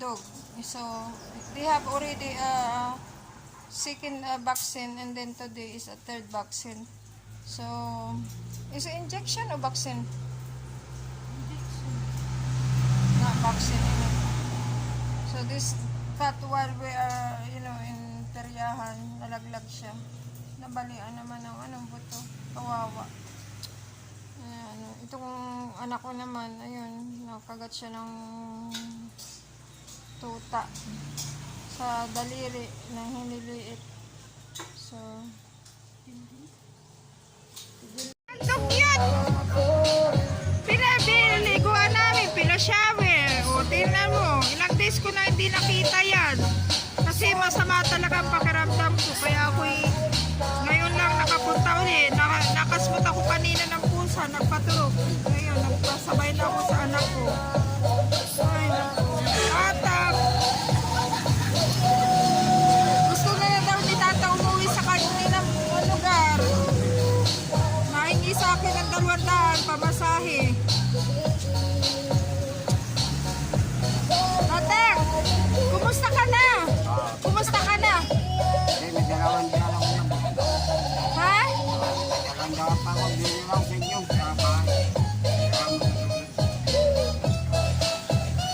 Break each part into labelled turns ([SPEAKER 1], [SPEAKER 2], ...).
[SPEAKER 1] dog. So they have already second vaccine, and then today is a third vaccine. So is it injection or vaccine? Not vaccine. So this cat, while we are in peryahan, nalaglag siya. Nabalian naman ng buto. Kawawa. Itong anak ko naman, ayun, nakagat siya ng tuta sa daliri na hiniliit. So, so cute! Pinabiliguan namin, pinashower. O, tingnan mo, ilang days ko na hindi nakita yan. Kasi masama talaga ang pakiramdam ko. Kaya ako'y ngayon lang nakapunta ulit. Nakasmut ako kanina ng pusa, nagpaturok. Ngayon, nagpasabay na ako sa anak ko. Ay, Tatang! Gusto na daw ni Tata umuwi sa kanilang lugar. Nahingi sa akin ng 200 pamasahe. Tatang! Kumusta ka na? Kumusta ka na?
[SPEAKER 2] May dalawang din ako ng
[SPEAKER 1] Ha?
[SPEAKER 2] dalawang pa ako din lang sa inyo sa bahay.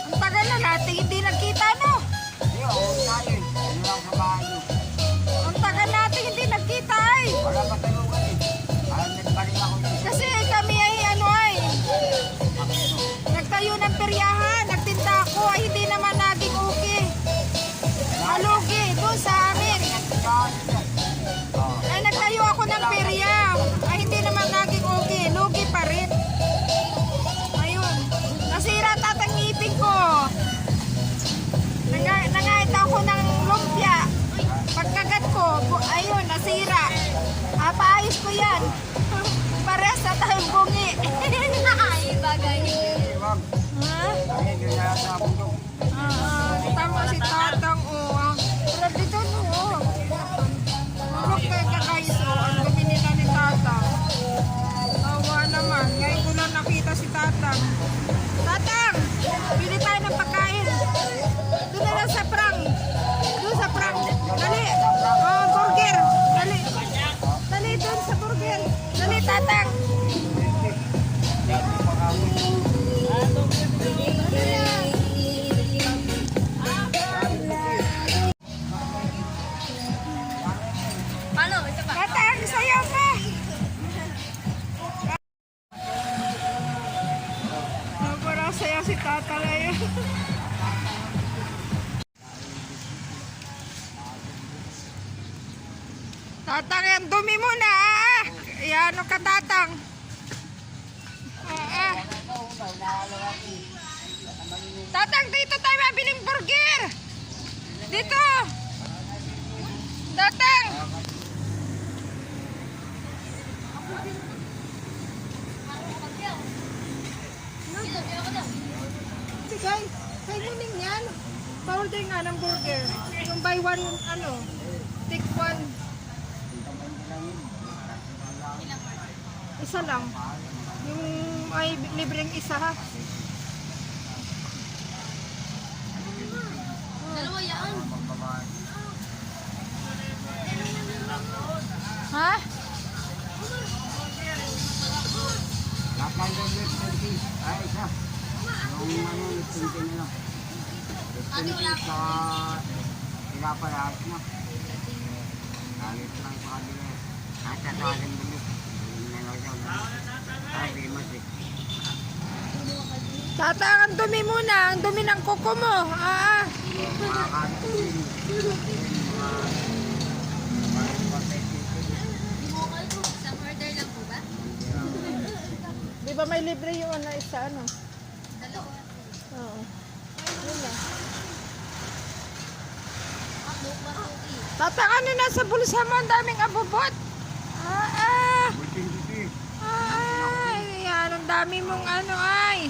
[SPEAKER 1] Ang tagal na natin hindi nagkita, no?
[SPEAKER 2] Hindi, oo tayo. Ano lang sa bahay nyo.
[SPEAKER 1] Ang tagal natin hindi nagkita ay.
[SPEAKER 2] Wala pa tulungan eh. Nagpaling ako yun.
[SPEAKER 1] Kasi kami ay nagtayo ng peryahan, nagtinda ako, ay hindi naman naging okay. Malugi doon sa amin. Ay nagtayo ako ng perya, ay hindi naman naging okay, lugi pa rin. Ayun, nasira tatang ngipin ko. Nangait ako ng lumpia. Pagkagat ko, ayun, nasira. Paayos ko yan. Parehas na tayong bungi.
[SPEAKER 3] Ay, bagay.
[SPEAKER 2] Ma'am,
[SPEAKER 1] Ha?
[SPEAKER 2] ay yun na sa bundok.
[SPEAKER 1] Tama si Tatang, oh. Pero dito, no. Mulok kayo kakaiso. Ang dumi nila ni Tatang. Awa naman. Ngayon ko lang nakita si Tatang. Tatang! Bili tayo ng pagkain. Doon na lang sa prang. Doon sa prang. Dali. Oh, burger. Dali. Dali doon sa burger. Dali, Tatang.
[SPEAKER 3] Paano? Isa pa.
[SPEAKER 1] Tatang, sayaw pa. Parang saya si Tatang ngayon. Tatang, yung dumi mo na, ah. Yan, ano ka, Tatang? Tatang, dito tayo mabiling burger. Dito. Tatang. Sige, kay muning yan. Pa-order nga ng burger. Yung buy one, take one. Isa lang. Yung ay libreng isa, ha.
[SPEAKER 3] Dalawa yan.
[SPEAKER 1] Ha?
[SPEAKER 2] Nakailan yung 20. Ay, isa. Yung nagpunti nila. Sa pinapayas na. Galit lang sa kanila. Nasa sa akin dito. Ay, masik.
[SPEAKER 1] Tatang, ang dumi muna. Ang dumi ng kuko mo. Ah.
[SPEAKER 3] Isang order lang po ba?
[SPEAKER 1] Di ba may libre yung isa, ano?
[SPEAKER 3] Dalawa.
[SPEAKER 1] Oo. Yun lang.
[SPEAKER 3] Ako, masuki.
[SPEAKER 1] Tatang, ano nasa bulsa mo? Ang daming abubot. Ay, yan. Ang dami mong ay.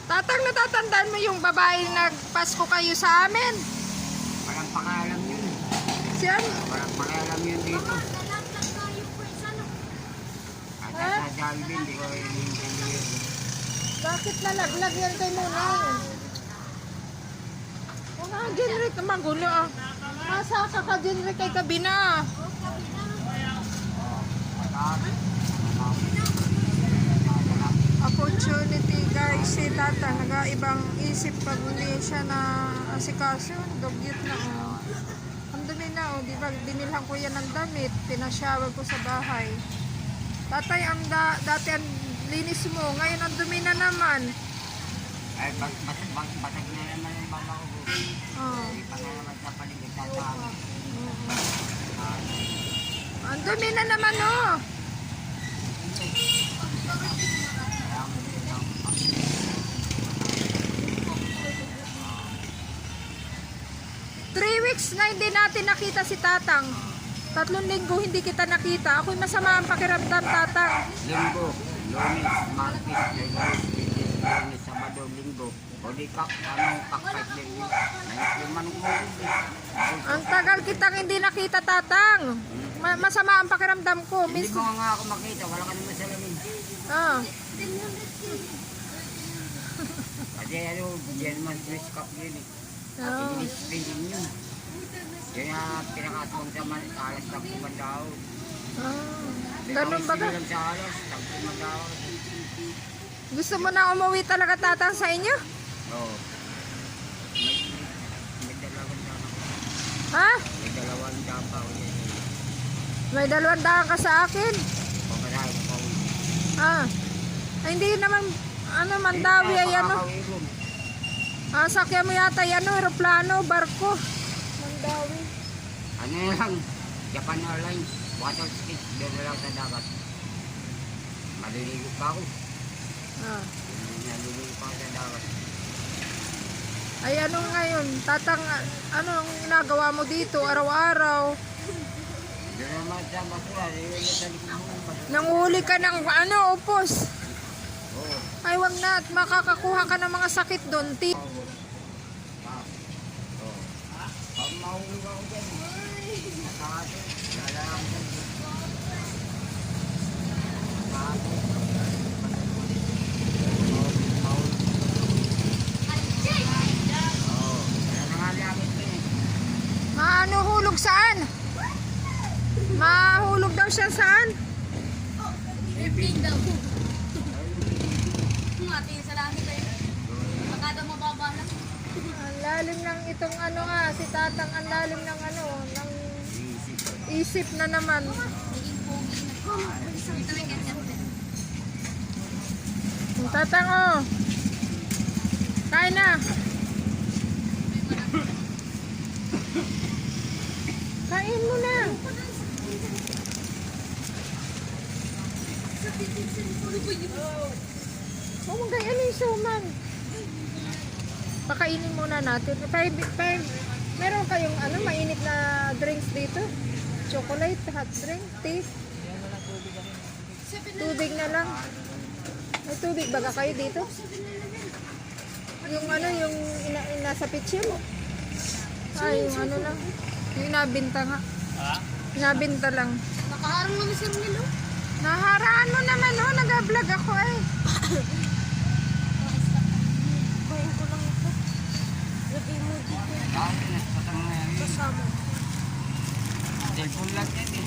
[SPEAKER 1] Tatang, natatandaan mo yung babae nagpasko kayo sa amin?
[SPEAKER 2] Walang pakialam yun.
[SPEAKER 1] Siya?
[SPEAKER 2] Walang pakialam yun dito. At sa Jollibee, hindi ko rin yun.
[SPEAKER 1] Bakit nalaglag yan kay Munay? O nga, Jenrick, magulo ah. Masaka ka, Jenrick, kay Kabina. Opportunity guys, si Tata nag-ibang isip pag uli siya na asikaso, dugyot na oh. Ang dumi na oh, di ba binilhan ko yan ng damit, pinashower ko sa bahay. Tatay, ang dati ang linis mo, ngayon ang dumi na naman.
[SPEAKER 2] Ay, batag na naman yung baba ko.
[SPEAKER 1] Oh.
[SPEAKER 2] Hindi pa na naman sa paligid tatawag.
[SPEAKER 1] Ang dumi na naman oh.
[SPEAKER 2] Kaya mo din ang
[SPEAKER 1] 3 weeks na hindi natin nakita si Tatang. 3 linggo hindi kita nakita. Ako'y masama ang pakiramdam, Tatang.
[SPEAKER 2] Linggo, Lunes, Martes, Lunes, Sabado, Linggo. O di kakpait din. Naikuman ko.
[SPEAKER 1] Ang tagal kitang hindi nakita, Tatang. Masama ang pakiramdam ko.
[SPEAKER 2] Hindi mo nga ako makita, wala ka naman salamin.
[SPEAKER 1] Ah.
[SPEAKER 2] Kasi ano, German Swiss Cup yun eh.
[SPEAKER 1] Oh.
[SPEAKER 2] Spain yun. Yun nga pinakatawang sa alas tagpumadaw.
[SPEAKER 1] Ah. Ganun ba ka?
[SPEAKER 2] Sa alas tagpumadaw.
[SPEAKER 1] Gusto mo na umuwi talaga, Tatang, sa inyo?
[SPEAKER 2] Oo. May dalawang daan ako.
[SPEAKER 1] Ha?
[SPEAKER 2] May dalawang daan pa ako yan.
[SPEAKER 1] May 200 ka sa akin.
[SPEAKER 2] Pagkakain ko.
[SPEAKER 1] Ah. Ay, hindi naman, ano, Mandawi ay ano. Ah, sakya mo yata yan, aeroplano, barko. Mandawi.
[SPEAKER 2] Ano lang, Japan Airlines, water ski, doon na lang sa dagat. Maliligo pa ako.
[SPEAKER 1] Ah.
[SPEAKER 2] Maliligo pa ako sa dagat.
[SPEAKER 1] Ay, ano ngayon? Tatang, ano ang ginagawa mo dito araw-araw?
[SPEAKER 2] Doon naman sa basura, yun yung sa likod mo.
[SPEAKER 1] Nanguhuli ka ng ano, upos.
[SPEAKER 2] Oo.
[SPEAKER 1] Ay, wag na. At makakakuha ka ng mga sakit doon.
[SPEAKER 2] Oo. Pag mahulog ako dyan, nakakate, lalakang dyan. Nakakate. Oo. Kaya nangalakit ko eh.
[SPEAKER 1] Maano hulog saan? Mahulog daw siya saan?
[SPEAKER 3] Airplane daw. Kung ating sa langit ay baka daw mababa na.
[SPEAKER 1] Ang lalim ng itong ano si Tatang, ang lalim ng ano, ng isip na naman.
[SPEAKER 3] Naging pogi na. Ito rin ganyan.
[SPEAKER 1] Ang Tatang, oh. Kain na. Kain mo na. Oh, magay ano yung suman? Pakainin muna natin. Meron kayong ano, mainit na drinks dito? Chocolate, hot drink, tea? Tubig na lang. May tubig baga kayo dito? Yung ano, yung nasa pitchin? Ay, yung ano lang. Yung inabinta nga. Inabinta lang.
[SPEAKER 3] Nakaharang naman si Romelo.
[SPEAKER 1] Naharaan mo naman, oh. Nag-vlog ako eh. Gawin ko lang ito. Lagay mo dito.
[SPEAKER 2] Dahil nasasang na yan.
[SPEAKER 1] Kasama.
[SPEAKER 2] Cellphone lang yan eh.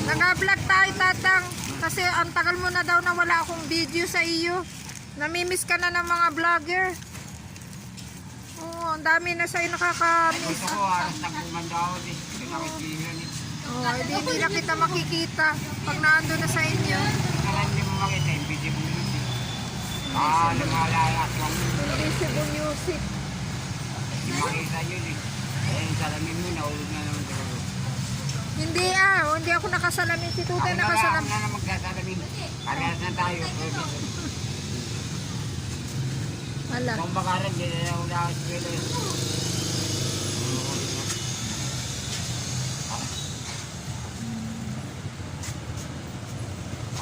[SPEAKER 1] Nag-vlog tayo, Tatang. Kasi ang tagal mo na daw na wala akong video sa iyo. Namimiss ka na ng mga vlogger. Oo, ang dami na sa'yo nakakamiss.
[SPEAKER 2] Gusto ko, alas tagpumadaw eh. Pinakitihan eh.
[SPEAKER 1] Oo, hindi na kita makikita pag naando na sa inyo.
[SPEAKER 2] Kaya hindi mo makita yung video mo yun eh. Nangalayas lang.
[SPEAKER 1] Invisible music.
[SPEAKER 2] Hindi makita yun eh. Kaya yung salamin mo, nahulog na naman sa lalo.
[SPEAKER 1] Hindi hindi ako nakasalamin. Si Tutoy
[SPEAKER 2] Ako
[SPEAKER 1] nakasalamin.
[SPEAKER 2] na magsasalamin. Parehas na tayo.
[SPEAKER 1] Wala.
[SPEAKER 2] Kung bakaran, hindi na ako nakasipilo eh.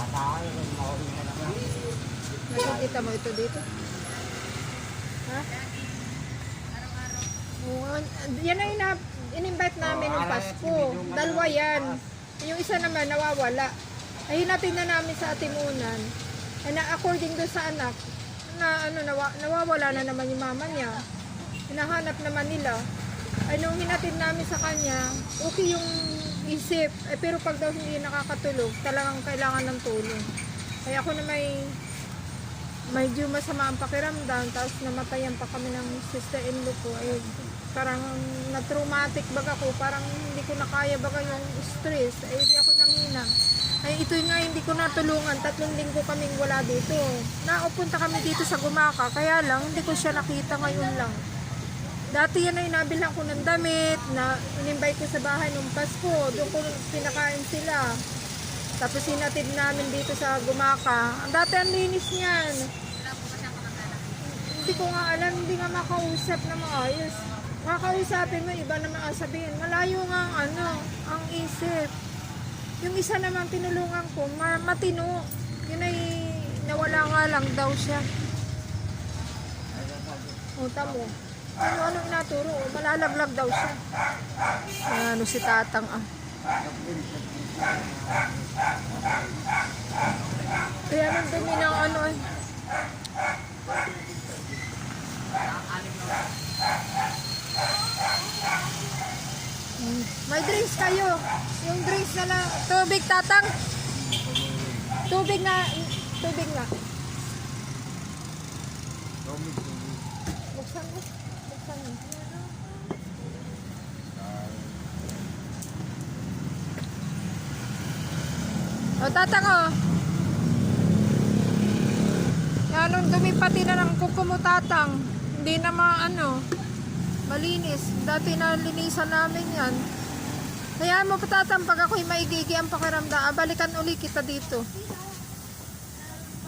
[SPEAKER 2] Atay, mahulog na naman.
[SPEAKER 1] Nakikita mo ito dito? Ha? Oo, yan ang in-invite namin ng Pasko. Dalawa yan. Yung isa naman nawawala. Ay hinatid na namin sa Atimunan. Ay na according do sa anak, nawawala na naman yung mama niya. Hinahanap naman nila. Ay nung hinatid namin sa kanya, okay yung isip. Pero pag daw hindi nakakatulog, talagang kailangan ng tulong. Kaya ako na medyo masama ang pakiramdam, tapos namatayan pa kami ng sister-in-law ko. Parang na-traumatic baga ko, parang hindi ko na kaya baga yung stress. Hindi ako nanginang. Ito nga hindi ko natulungan, 3 linggo kaming wala dito. Naupunta kami dito sa Gumaka, kaya lang hindi ko siya nakita ngayon lang. Dati yan ay nabilang ko ng damit, na inimbay ko sa bahay nung Pasko, doon ko pinakain sila. Tapos hinatid namin dito sa Gumaka. Dati ang linis niyan. Hindi ko nga alam, hindi nga makausap na maayos. Kakausapin mo, iba naman ang sabihin. Malayo nga ang isip. Yung isa naman tinulungan ko, matino. Yun ay nawala nga lang daw siya. O, tamo. Ano inaturo? Malalaglag daw siya. Si tatang Kaya nang dumi ng May drinks kayo. Yung drinks na lang. Tubig, tatang. Tubig nga. Buksan mo. O, tatang Yan, nung dumi pati na ng kuko mo, tatang. Hindi na malinis. Dati nalinisan namin yan. Kaya mo patatang pag ako'y maigigi ang pakiramdam, balikan uli kita dito.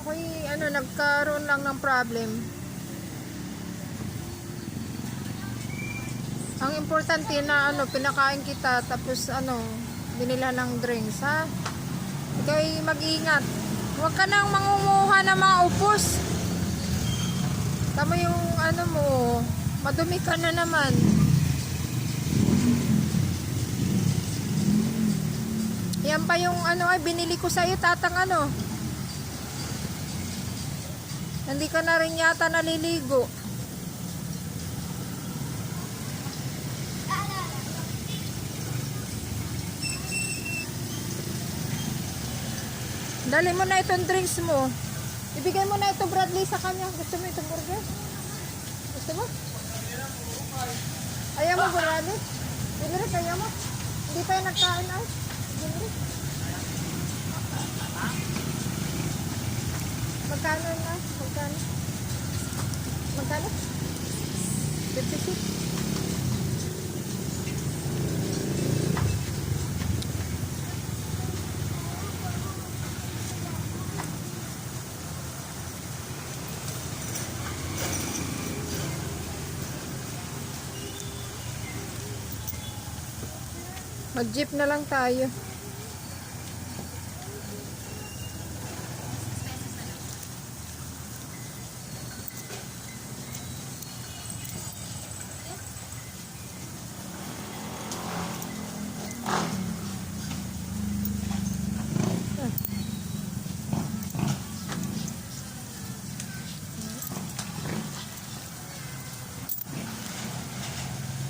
[SPEAKER 1] Ako'y nagkaroon lang ng problem. Ang importante na pinakain kita, tapos binila ng drinks, ha? Ikaw'y mag-ingat. Huwag ka nang mangunguha ng mga upos. Tama yung mo, madumi ka na naman. Yan pa yung binili ko sa'yo, tatang Hindi ka na rin yata naliligo. Dali mo na itong drinks mo. Ibigay mo na ito, Bradley, sa kanya. Gusto mo itong burger? Gusto mo? Ayaw mo, Bradley? Binili, kaya mo? Hindi pa yung nagkain ay? Binili? Magkano na? Magkano? 56? Mag-jeep na lang tayo.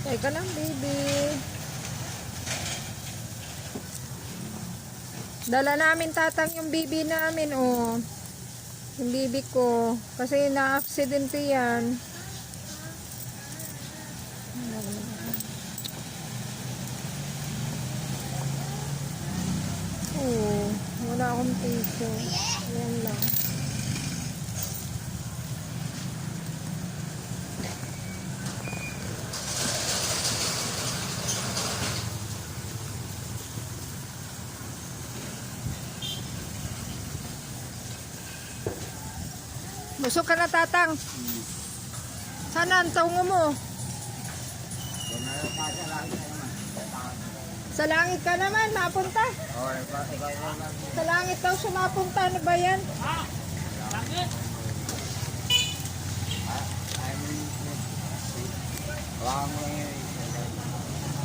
[SPEAKER 1] Teka lang, baby. Dala namin, tatang, yung bibi namin, yung bibi ko. Kasi na-aksidente yan. Wala akong piso. Ayan lang. Busog ka na, tatang. Sana ang taungo mo. Sa langit ka naman, mapunta. Sa langit daw siya mapunta. Ano ba yan?
[SPEAKER 3] Langit?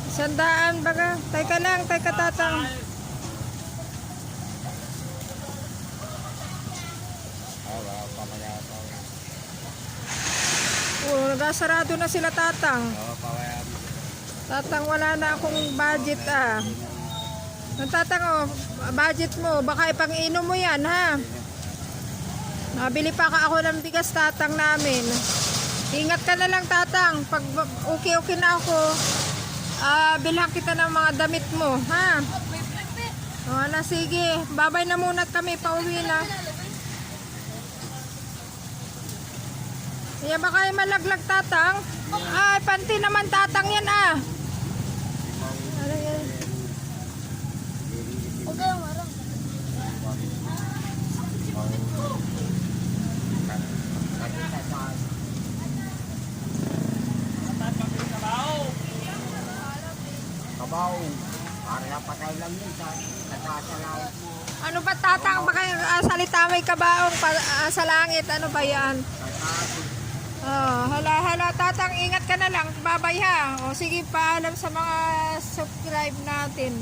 [SPEAKER 1] Sandaan baga. Teka lang, teka, tatang. Oh, nagasarado na sila tatang.
[SPEAKER 2] Oo, pawayan.
[SPEAKER 1] Tatang, wala na akong budget ah. Ang tatang, oh, budget mo, baka ipang-inom mo yan ha. Nabili pa ka ako ng bigas tatang namin. Ingat ka na lang tatang. Pag okay na ako, bilhan kita ng mga damit mo ha.
[SPEAKER 3] May flip.
[SPEAKER 1] O na, sige. Babay na muna at kami, pauwi na. Kaya baka ay malaglag tatang. Ay, panty naman tatang yan ah. Ano yan?
[SPEAKER 3] Huwag kayong marang.
[SPEAKER 2] Kabaw. Para patay lang yun sa natasalawat mo.
[SPEAKER 1] Ano ba tatang? Baka salita may kabaong sa langit. Ano ba yan? Oh, hala tatang, ingat ka na lang. Babay ha. O sige, paalam sa mga subscribe natin.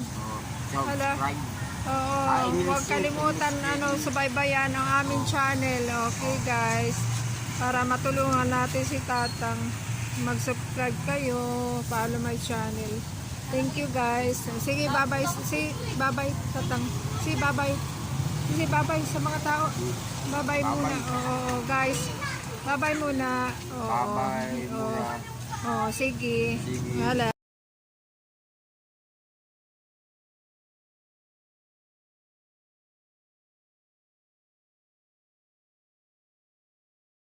[SPEAKER 2] Subscribe.
[SPEAKER 1] Oo, huwag kalimutan subaybayan ang aming channel. Okay guys, para matulungan natin si tatang. Mag-subscribe kayo, follow my channel. Thank you guys. Sige, bye-bye. Bye-bye tatang. Bye-bye. Bye-bye sa mga tao. Bye-bye muna. Oo, guys. Bye-bye muna. Oo.
[SPEAKER 2] Bye-bye muna.
[SPEAKER 1] Oo, sige.
[SPEAKER 2] Sige.
[SPEAKER 1] Hala.